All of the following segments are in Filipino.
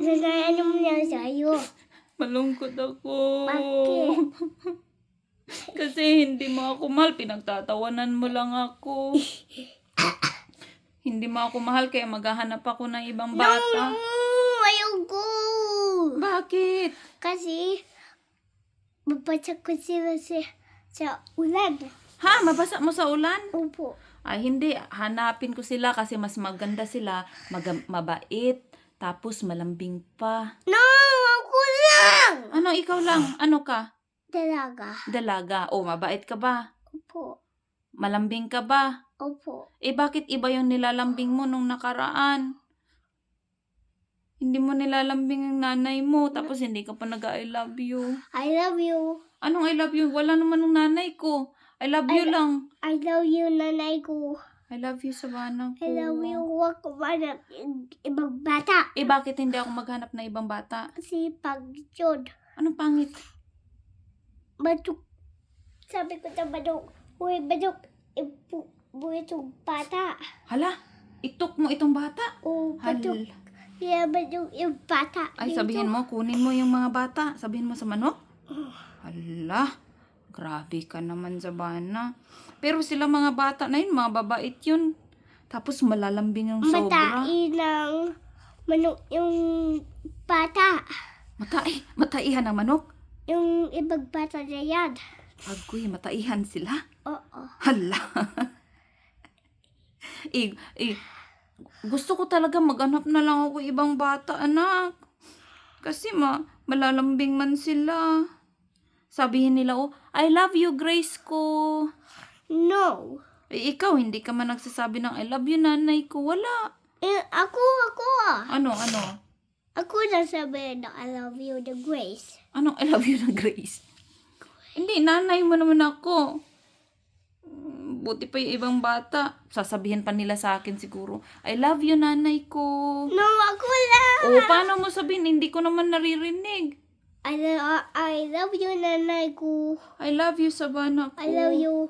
Nanay, ano mo na sa'yo? Malungkot ako. Bakit? Kasi hindi mo ako mahal. Pinagtatawanan mo lang ako. Hindi mo ako mahal kaya maghahanap ako ng ibang bata. No! Ayoko! Bakit? Kasi, mabasa ko sila sa ulan. Ha? Mabasa mo sa ulan? Opo. Ay, hindi. Hanapin ko sila kasi mas maganda sila. Mabait. Tapos malambing pa. No! Ako lang! Ano, ikaw lang? Ano ka? Dalaga. Dalaga. O, mabait ka ba? Opo. Malambing ka ba? Opo. Bakit iba yung nilalambing mo nung nakaraan? Hindi mo nilalambing ang nanay mo, tapos hindi ka pa nag-I love you. I love you. Anong I love you? Wala naman ng nanay ko. I love you lang. I love you, nanay ko. I love you, Savannah ko. I love you. Huwag ko manap ibang bata. Bakit hindi ako maghanap na ibang bata? Kasi pag yun, Anong pangit? badok. Sabi ko sa badok, uy, badok, buhay itong bata. Hala, itok mo itong bata. O, badok. Hal. Kaya badok yung bata. Ay, sabihin mo, kunin mo yung mga bata. Sabihin mo sa manok. Hala, grabe ka naman, Savannah. Pero sila mga bata na yun, mga babait yun. Tapos malalambing yung sobra. Matain ng manok yung bata. Mataihan ang manok. Yung ibang bata na yan. Agoy, mataihan sila. Oo. Hala. Gusto ko talaga maghanap na lang ako ibang bata, anak. Kasi malalambing man sila. Sabihin nila, oh, I love you, Grace ko. No. Ikaw, hindi ka man nagsasabi ng I love you, nanay ko. Wala. Ako. Ano? Ako nasabi na I love you, the Grace. Anong I love you na Grace? Hindi, nanay mo naman ako. Buti pa yung ibang bata. Sasabihin pa nila sa akin siguro, I love you, nanay ko. No, ako lang. O, paano mo sabihin? Hindi ko naman naririnig. I love you, nanay ko. I love you, Savannah ko. I love you.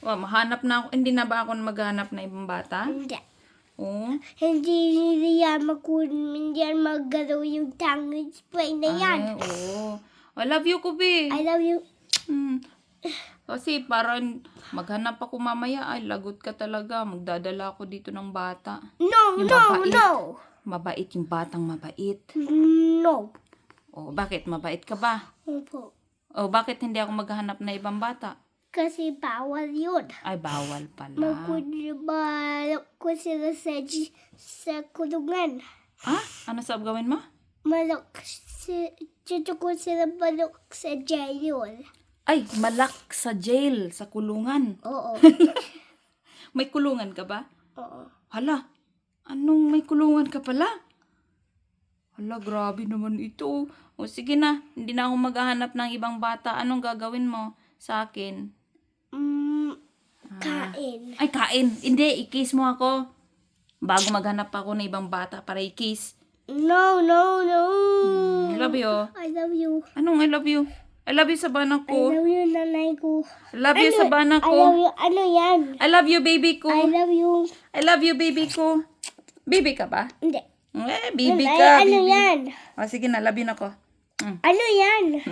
Mahanap na ako. Hindi na ba ako maghanap na ibang bata? Hindi. Oo. Hindi yan maggalaw yung tongue spray na yan. Ay, oo. I love you, Kubi. I love you. Kasi parang maghanap ako mamaya, ay lagot ka talaga. Magdadala ako dito ng bata. No, Yung no, mabait. no. Mabait yung batang mabait. No. O, bakit? Mabait ka ba? Opo. O, bakit hindi ako maghanap na ibang bata? Kasi bawal yun. Ay, bawal pala. Magkulibalok ko sila sa kulungan. Ha? Ano sa gawin mo? Dito ko sila balok sa jail. Ay, malak sa jail, sa kulungan. Oo. May kulungan ka ba? Oo. Hala, anong may kulungan ka pala? Hala, grabe naman ito. O sige na, hindi na ako maghahanap ng ibang bata. Anong gagawin mo sa akin? Kain. Ay, kain. Hindi, i-kiss mo ako. Bago maghanap ako ng ibang bata para i-kiss. No. I love you. I love you. Anong I love you? I love you, Savannah I ko. love you, nanay ko. I love you, Savannah I ko. love you. Ano yan? I love you, baby ko. I love you. I love you, baby ko. Baby ka ba? Hindi. Baby Nanay, ka, ano baby. yan? O, sige na, love you na ko. Ano yan?